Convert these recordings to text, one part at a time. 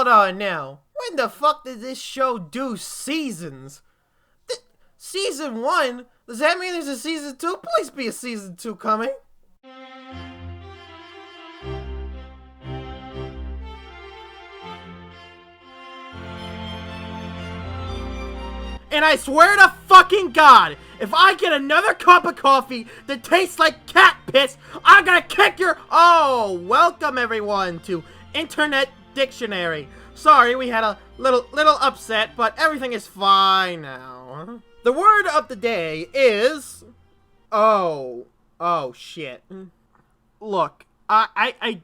Hold on now. When the fuck did this show do seasons? Season 1? Does that mean there's a season 2? Please be a season 2 coming. And I swear to fucking God, if I get another cup of coffee that tastes like cat piss, I'm gonna kick your— Oh, welcome everyone to Internet Dictionary. Sorry, we had a little upset, but everything is fine now. The word of the day is— Oh shit. Look, I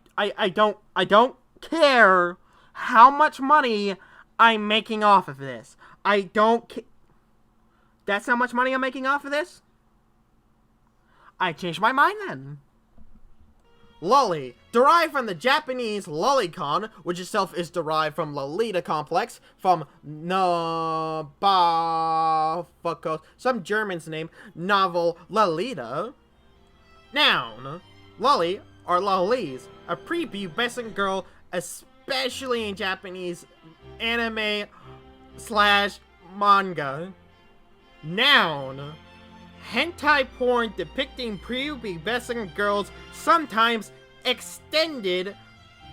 don't care how much money I'm making off of this. I don't care. That's how much money I'm making off of this? I changed my mind then. Lolly, derived from the Japanese lolicon, which itself is derived from Lolita complex, from some German's name, novel Lolita. Noun, lolly or lollies, a prepubescent girl, especially in Japanese anime / manga. Noun, hentai porn depicting prepubescent girls, sometimes extended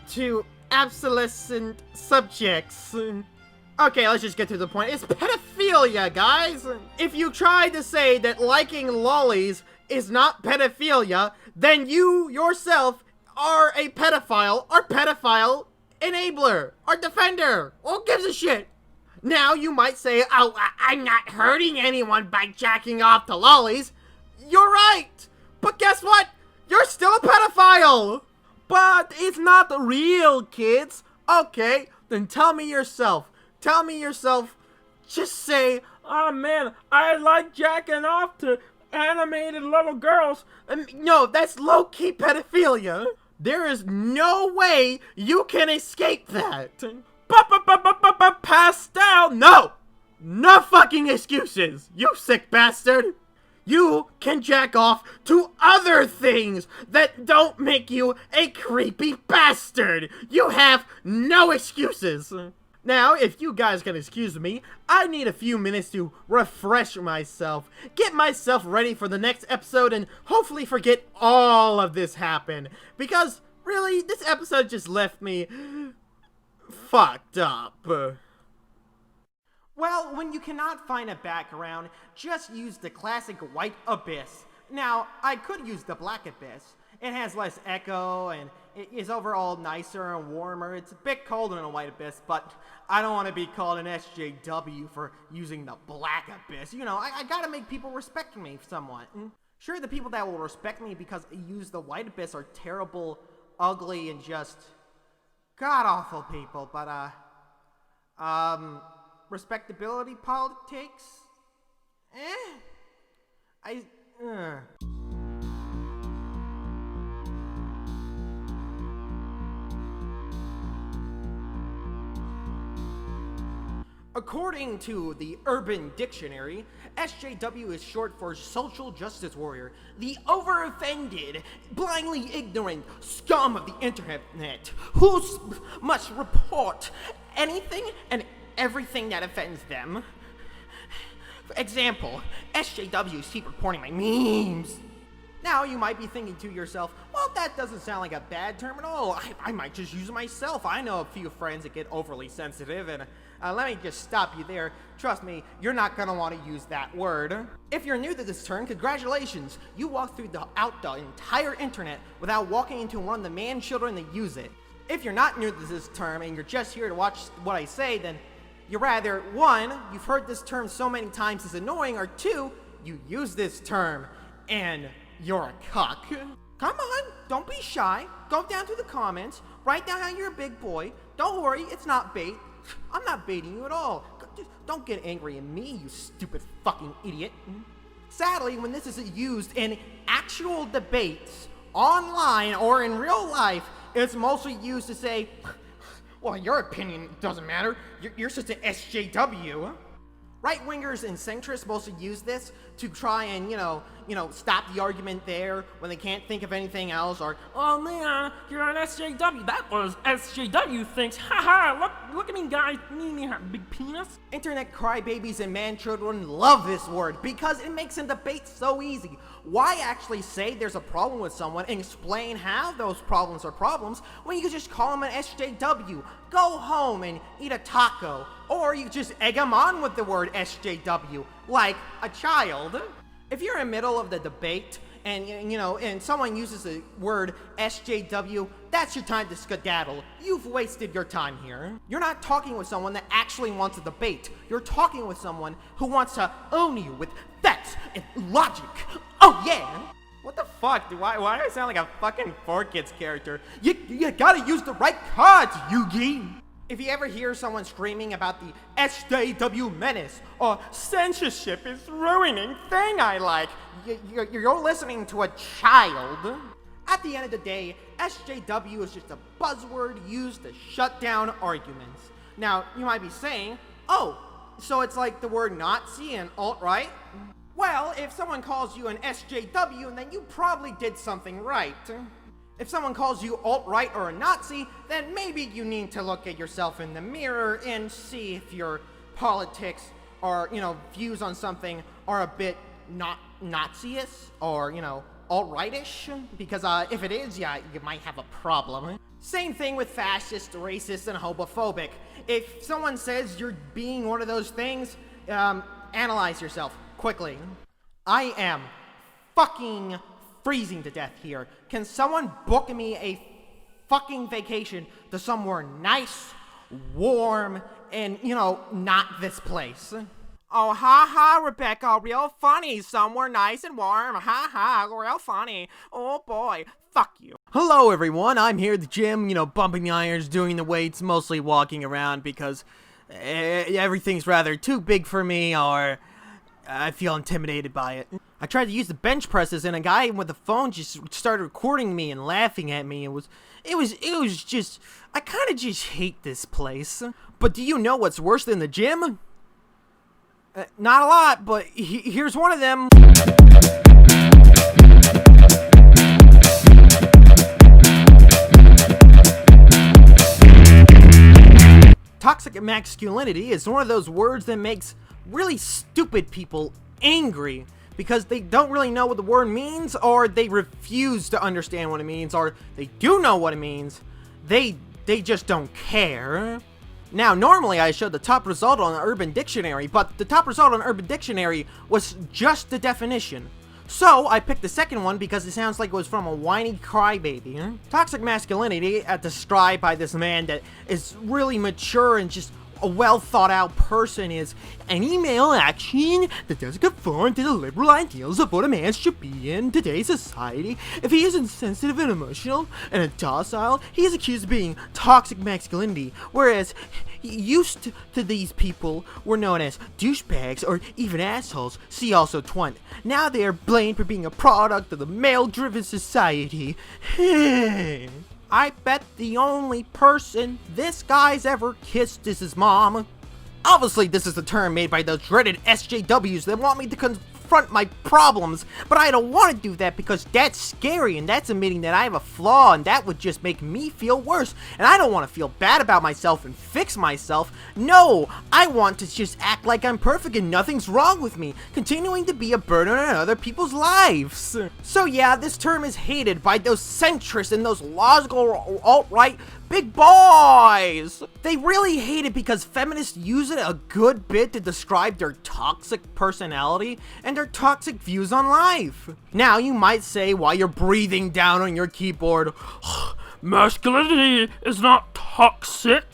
to adolescent subjects. Okay, let's just get to the point. It's pedophilia, guys! If you try to say that liking lollies is not pedophilia, then you yourself are a pedophile or pedophile enabler or defender. Who gives a shit? Now you might say, oh, I'm not hurting anyone by jacking off to lollies. You're right! But guess what? You're still a pedophile! But it's not real, kids. Okay, then tell me yourself. Tell me yourself. Just say, oh man, I like jacking off to animated little girls. No, that's low-key pedophilia. There is no way you can escape that. Pastel, no! No fucking excuses, you sick bastard! You can jack off to other things that don't make you a creepy bastard! You have no excuses! Now, if you guys can excuse me, I need a few minutes to refresh myself, get myself ready for the next episode, and hopefully forget all of this happened. Because, really, this episode just left me fucked up. Well, when you cannot find a background, just use the classic white abyss. Now, I could use the black abyss. It has less echo, and it is overall nicer and warmer. It's a bit colder than a white abyss, but I don't want to be called an SJW for using the black abyss. You know, I gotta make people respect me somewhat. Sure, the people that will respect me because I use the white abyss are terrible, ugly, and just god-awful people, but, respectability politics? According to the Urban Dictionary, SJW is short for Social Justice Warrior, the over-offended, blindly ignorant scum of the internet, who must report anything and everything that offends them. For example, SJWs keep reporting my memes. Now you might be thinking to yourself, well, that doesn't sound like a bad term at all. I might just use it myself. I know a few friends that get overly sensitive, and let me just stop you there. Trust me, you're not gonna want to use that word. If you're new to this term, congratulations. You walked through the entire internet without walking into one of the man children that use it. If you're not new to this term and you're just here to watch what I say, then you're rather, 1, you've heard this term so many times it's annoying, or 2, you use this term and you're a cuck. Come on, don't be shy. Go down to the comments, write down how you're a big boy. Don't worry, it's not bait. I'm not baiting you at all. Don't get angry at me, you stupid fucking idiot. Sadly, when this is used in actual debates, online or in real life, it's mostly used to say, well, your opinion doesn't matter. You're just an SJW. Right-wingers and centrists mostly use this to try and, stop the argument there when they can't think of anything else, or, oh man, you're an SJW. That was SJW thinks. Haha, look at me, guys. Me have a big penis. internet crybabies and man-children love this word because it makes a debate so easy. Why actually say there's a problem with someone and explain how those problems are problems when you could just call them an SJW, go home and eat a taco, or you just egg them on with the word SJW, like a child. If you're in the middle of the debate and someone uses the word SJW, that's your time to skedaddle. You've wasted your time here. You're not talking with someone that actually wants a debate. You're talking with someone who wants to own you with facts and logic. Oh yeah! What the fuck? Why do I sound like a fucking 4Kids character? You gotta use the right cards, Yugi! If you ever hear someone screaming about the SJW menace or censorship is ruining thing I like, you're listening to a child. At the end of the day, SJW is just a buzzword used to shut down arguments. Now, you might be saying, oh, so it's like the word Nazi and alt-right? Well, if someone calls you an SJW, then you probably did something right. If someone calls you alt-right or a Nazi, then maybe you need to look at yourself in the mirror and see if your politics or, views on something are a bit not Nazi-ish or, alt-right-ish. Because if it is, yeah, you might have a problem. Same thing with fascist, racist, and homophobic. If someone says you're being one of those things, analyze yourself quickly. I am fucking freezing to death here. Can someone book me a fucking vacation to somewhere nice, warm, and, not this place? Oh, ha, Rebecca, real funny. Somewhere nice and warm. Ha, real funny. Oh, boy. Fuck you. Hello, everyone. I'm here at the gym, bumping the irons, doing the weights, mostly walking around because everything's rather too big for me, or I feel intimidated by it. I tried to use the bench presses, and a guy with a phone just started recording me and laughing at me. It was just, I kind of just hate this place. But do you know what's worse than the gym? Not a lot, but here's one of them. Toxic masculinity is one of those words that makes really stupid people angry because they don't really know what the word means, or they refuse to understand what it means, or they do know what it means, they just don't care. Now, normally I showed the top result on Urban Dictionary, but the top result on Urban Dictionary was just the definition. So, I picked the second one because it sounds like it was from a whiny crybaby. Toxic masculinity, described by this man that is really mature and just a well-thought-out person, is any male action that doesn't conform to the liberal ideals of what a man should be in today's society. If he is insensitive and emotional and docile, he is accused of being toxic masculinity, whereas used to these people were known as douchebags or even assholes. See also twant. Now they are blamed for being a product of the male-driven society. I bet the only person this guy's ever kissed is his mom. Obviously, this is the term made by those dreaded SJWs that want me to confront my problems, but I don't want to do that because that's scary, and that's admitting that I have a flaw, and that would just make me feel worse, and I don't want to feel bad about myself and fix myself. No, I want to just act like I'm perfect and nothing's wrong with me, continuing to be a burden on other people's lives. So yeah, this term is hated by those centrists and those logical alt-right big boys. They really hate it because feminists use it a good bit to describe their toxic personality and their toxic views on life. Now, you might say while you're breathing down on your keyboard, masculinity is not toxic.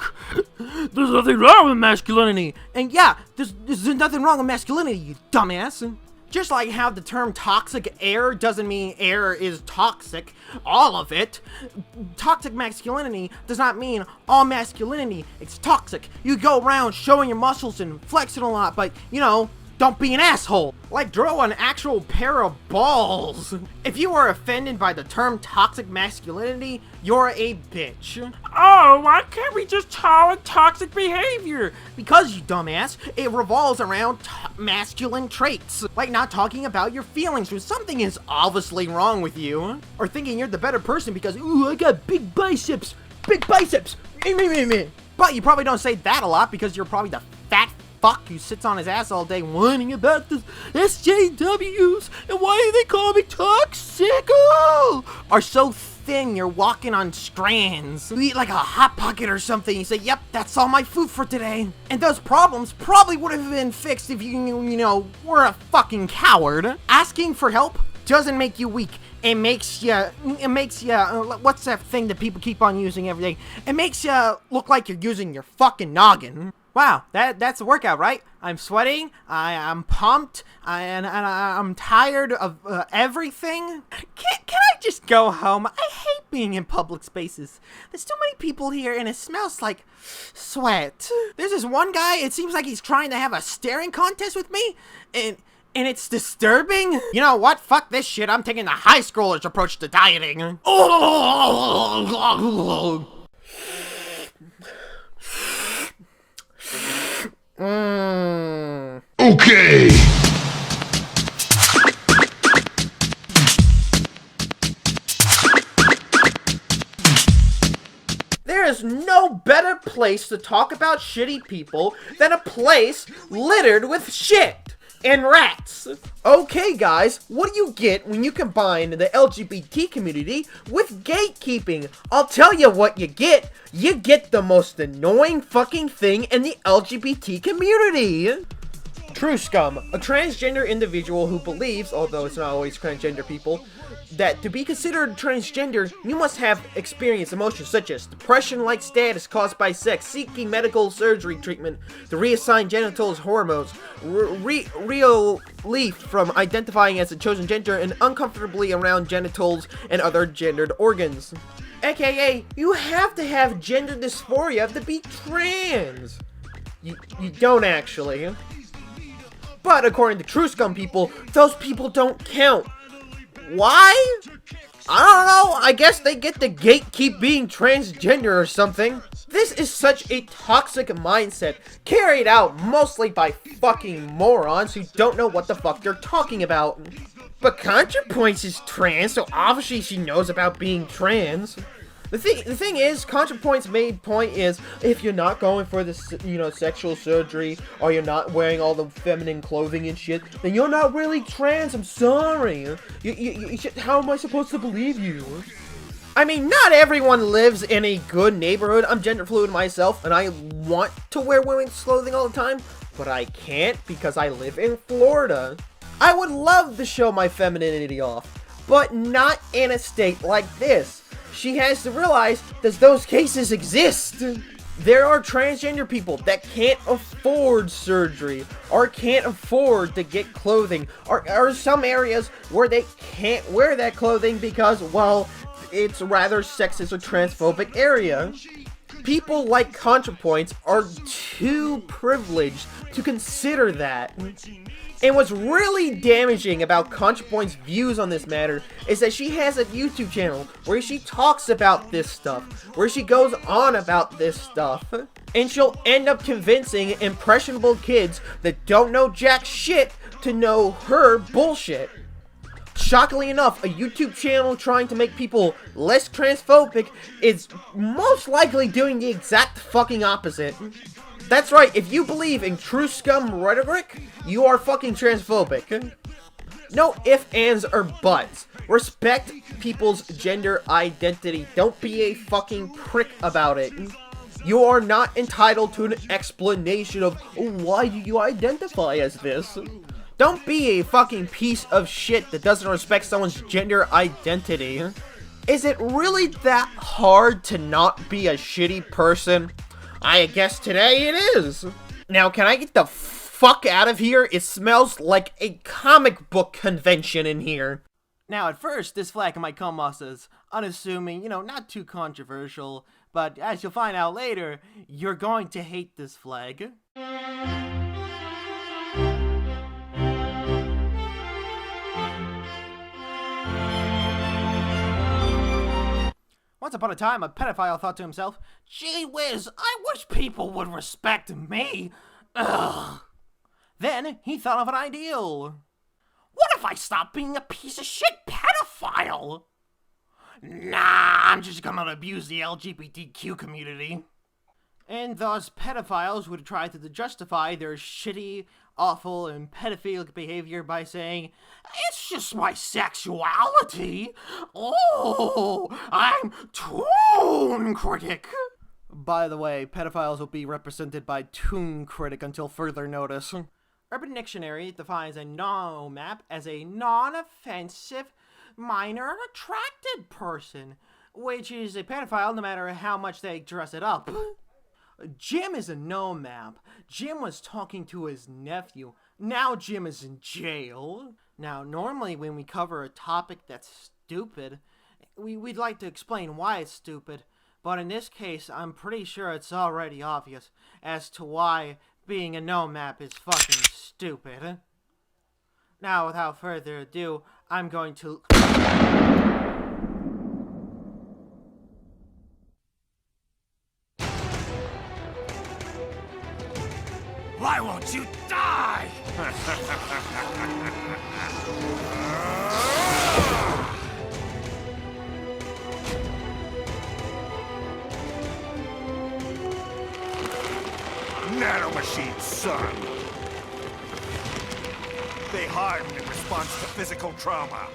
There's nothing wrong with masculinity. And yeah, there's nothing wrong with masculinity, you dumbass. Just like how the term toxic air doesn't mean air is toxic, all of it. Toxic masculinity does not mean all masculinity is toxic. You go around showing your muscles and flexing a lot, but, Don't be an asshole. Like, draw an actual pair of balls. If you are offended by the term toxic masculinity, you're a bitch. Oh, why can't we just call it toxic behavior? Because, you dumbass, it revolves around masculine traits. Like not talking about your feelings when something is obviously wrong with you. Or thinking you're the better person because, ooh, I got big biceps. Big biceps. Me. But you probably don't say that a lot because you're probably the fat fuck who sits on his ass all day whining about the SJWs and why they call me toxic are so thin you're walking on strands. You eat like a Hot Pocket or something, you say, yep, that's all my food for today. And those problems probably would have been fixed if you were a fucking coward. Asking for help doesn't make you weak. It makes you, what's that thing that people keep on using every day? It makes you look like you're using your fucking noggin. Wow, that's a workout, right? I'm sweating, I'm pumped, and I'm tired of everything. Can I just go home? I hate being in public spaces. There's too many people here, and it smells like sweat. There's this one guy, it seems like he's trying to have a staring contest with me, and it's disturbing. You know what? Fuck this shit. I'm taking the high scrollers approach to dieting. Okay. There is no better place to talk about shitty people than a place littered with shit and rats. Okay guys, what do you get when you combine the LGBT community with gatekeeping? I'll tell you what you get. You get the most annoying fucking thing in the LGBT community. True scum, a transgender individual who believes, although it's not always transgender people, that to be considered transgender, you must have experienced emotions such as depression-like status caused by sex, seeking medical surgery treatment to reassign genitals hormones, relief from identifying as a chosen gender, and uncomfortably around genitals and other gendered organs. AKA, you have to have gender dysphoria to be trans. You don't actually. But according to True Scum people, those people don't count. Why? I don't know, I guess they get to gatekeep being transgender or something. This is such a toxic mindset, carried out mostly by fucking morons who don't know what the fuck they're talking about. But ContraPoints is trans, so obviously she knows about being trans. The thing is, ContraPoint's main point is, if you're not going for the, sexual surgery, or you're not wearing all the feminine clothing and shit, then you're not really trans, I'm sorry. How am I supposed to believe you? I mean, not everyone lives in a good neighborhood. I'm gender fluid myself, and I want to wear women's clothing all the time, but I can't because I live in Florida. I would love to show my femininity off, but not in a state like this. She has to realize that those cases exist. There are transgender people that can't afford surgery or can't afford to get clothing, or some areas where they can't wear that clothing because, well, it's a rather sexist or transphobic area. People like ContraPoints are too privileged to consider that. And what's really damaging about ContraPoint's views on this matter is that she has a YouTube channel where she talks about this stuff, where she goes on about this stuff, and she'll end up convincing impressionable kids that don't know jack shit to know her bullshit. Shockingly enough, a YouTube channel trying to make people less transphobic is most likely doing the exact fucking opposite. That's right, if you believe in true scum rhetoric, you are fucking transphobic. No ifs, ands, or buts. Respect people's gender identity. Don't be a fucking prick about it. You are not entitled to an explanation of why do you identify as this. Don't be a fucking piece of shit that doesn't respect someone's gender identity. Is it really that hard to not be a shitty person? I guess today it is. Now, can I get the fuck out of here? It smells like a comic book convention in here. Now, at first, this flag might come off as unassuming, not too controversial, but as you'll find out later, you're going to hate this flag. Once upon a time, a pedophile thought to himself, "Gee whiz, I wish people would respect me." Ugh. Then he thought of an ideal. What if I stop being a piece of shit pedophile? Nah, I'm just gonna abuse the LGBTQ community. And thus, pedophiles would try to justify their shitty, awful, and pedophilic behavior by saying, "It's just my sexuality. Oh, I'm Toon Critic." By the way, pedophiles will be represented by Toon Critic until further notice. Urban Dictionary defines a no-map as a non-offensive, minor, attracted person, which is a pedophile no matter how much they dress it up. Jim is a no-map. Jim was talking to his nephew. Now Jim is in jail. Now, normally when we cover a topic that's stupid, we'd like to explain why it's stupid. But in this case, I'm pretty sure it's already obvious as to why being a no-map is fucking stupid. Now, without further ado, I'm going to... Why won't you die? Nanomachines, son. They harden in response to physical trauma.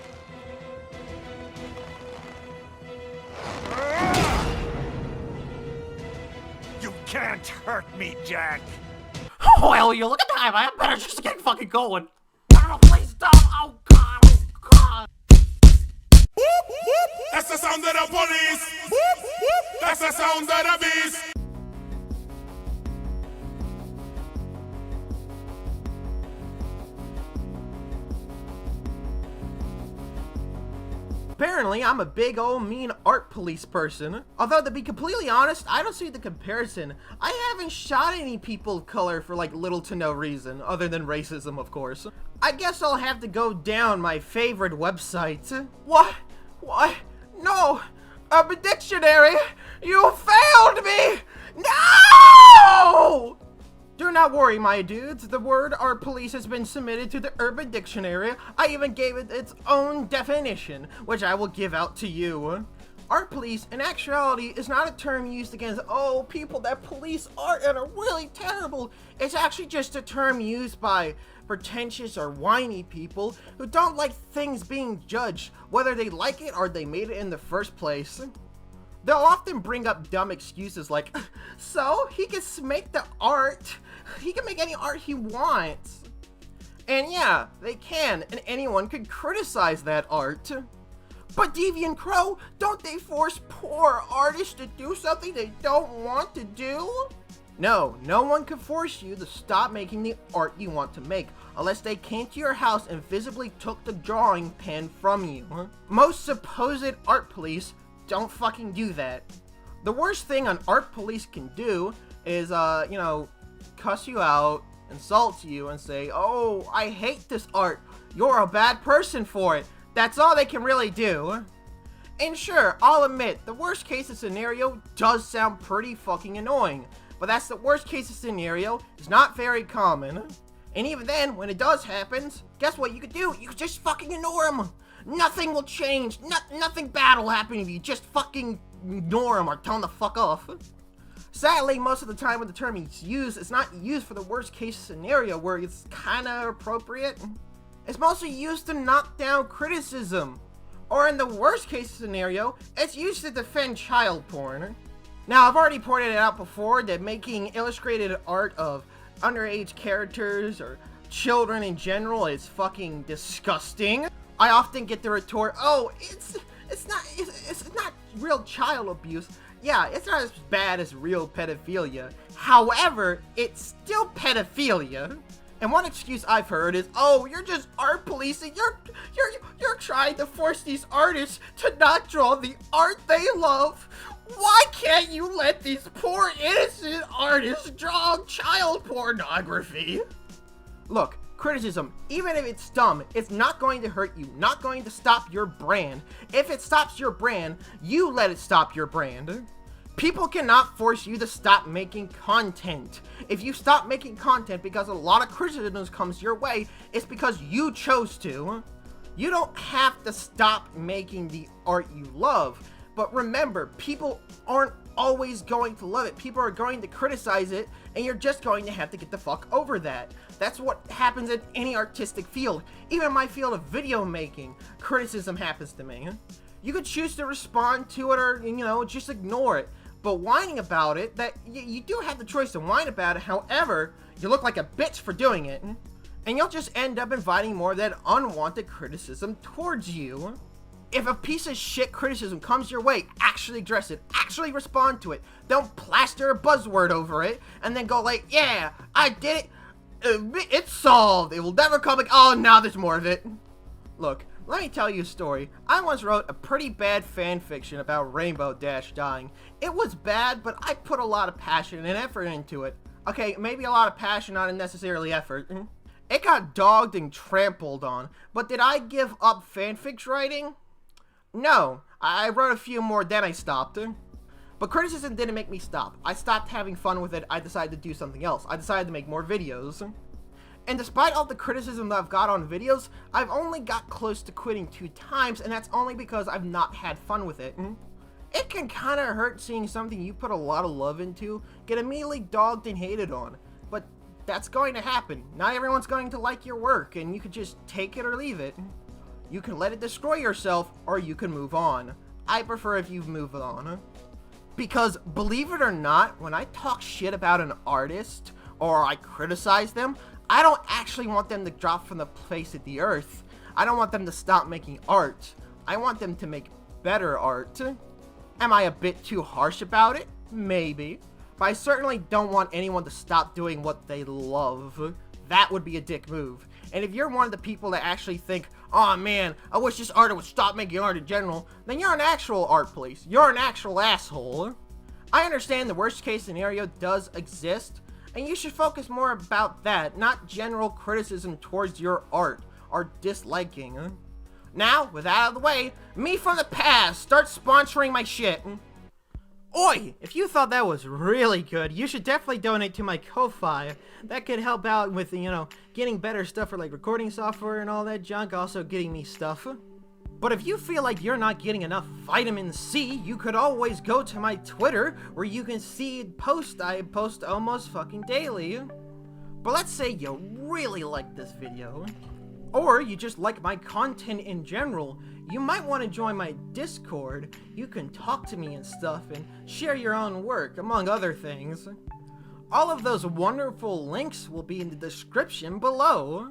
You can't hurt me, Jack. Well, you look at time. I better just get fucking going. Oh, please don't. Oh, God. Oh, God. That's the sound of the police. That's the sound of the beast. Apparently, I'm a big old mean art police person. Although, to be completely honest, I don't see the comparison. I haven't shot any people of color for like little to no reason, other than racism, of course. I guess I'll have to go down my favorite website. What? What? No! Urban Dictionary! You failed me! No! Do not worry, my dudes. The word art police has been submitted to the Urban Dictionary. I even gave it its own definition, which I will give out to you. Art police, in actuality, is not a term used against, people that police art and are really terrible. It's actually just a term used by pretentious or whiny people who don't like things being judged, whether they like it or they made it in the first place. They'll often bring up dumb excuses like, so he can make the art. He can make any art he wants. And yeah, they can, and anyone could criticize that art. But Deviant Crow, don't they force poor artists to do something they don't want to do? No, no one can force you to stop making the art you want to make, unless they came to your house and visibly took the drawing pen from you. Most supposed art police don't fucking do that. The worst thing an art police can do is, cuss you out, insult you, and say, "Oh, I hate this art. You're a bad person for it." That's all they can really do. And sure, I'll admit, the worst case scenario does sound pretty fucking annoying. But that's the worst case scenario. It's not very common. And even then, when it does happen, guess what you could do? You could just fucking ignore them. Nothing will change. Nothing bad will happen if you just fucking ignore them or tell them to fuck off. Sadly, most of the time when the term is used, it's not used for the worst case scenario where it's kinda appropriate. It's mostly used to knock down criticism. Or in the worst case scenario, it's used to defend child porn. Now, I've already pointed out before that making illustrated art of underage characters or children in general is fucking disgusting. I often get the retort, "Oh, it's not real child abuse." Yeah, it's not as bad as real pedophilia. However, it's still pedophilia. And one excuse I've heard is, "Oh, you're just art policing. You're trying to force these artists to not draw the art they love. Why can't you let these poor innocent artists draw child pornography?" Look, criticism, even if it's dumb, it's not going to hurt you, not going to stop your brand. If it stops your brand, you let it stop your brand. People cannot force you to stop making content. If you stop making content because a lot of criticism comes your way, it's because you chose to. You don't have to stop making the art you love. But remember, people aren't always going to love it. People are going to criticize it, and you're just going to have to get the fuck over that. That's what happens in any artistic field. Even my field of video making, criticism happens to me. You could choose to respond to it or, just ignore it. But whining about it, that you do have the choice to whine about it. However, you look like a bitch for doing it. And you'll just end up inviting more of that unwanted criticism towards you. If a piece of shit criticism comes your way, actually address it. Actually respond to it. Don't plaster a buzzword over it and then go like, yeah, I did it. It's solved. It will never come back. Oh, now there's more of it. Look, let me tell you a story. I once wrote a pretty bad fan fiction about Rainbow Dash dying. It was bad, but I put a lot of passion and effort into it. Okay, maybe a lot of passion, not necessarily effort. It got dogged and trampled on, but did I give up fanfics writing? No, I wrote a few more, then I stopped. But criticism didn't make me stop. I stopped having fun with it. I decided to do something else. I decided to make more videos. And despite all the criticism that I've got on videos, I've only got close to quitting 2 times, and that's only because I've not had fun with it. It can kind of hurt seeing something you put a lot of love into get immediately dogged and hated on. But that's going to happen. Not everyone's going to like your work, and you can just take it or leave it. You can let it destroy yourself, or you can move on. I prefer if you move on. Because, believe it or not, when I talk shit about an artist, or I criticize them, I don't actually want them to drop from the face of the earth. I don't want them to stop making art. I want them to make better art. Am I a bit too harsh about it? Maybe. But I certainly don't want anyone to stop doing what they love. That would be a dick move. And if you're one of the people that actually think, oh man, I wish this artist would stop making art in general, then you're an actual art police. You're an actual asshole. I understand the worst case scenario does exist, and you should focus more about that, not general criticism towards your art or disliking. Now, with that out of the way, me from the past, start sponsoring my shit. Oi! If you thought that was really good, you should definitely donate to my Ko-Fi. That could help out with, getting better stuff for like recording software and all that junk, also getting me stuff. But if you feel like you're not getting enough vitamin C, you could always go to my Twitter, where you can see posts I post almost fucking daily. But let's say you really like this video, or you just like my content in general, you might want to join my Discord. You can talk to me and stuff, and share your own work, among other things. All of those wonderful links will be in the description below.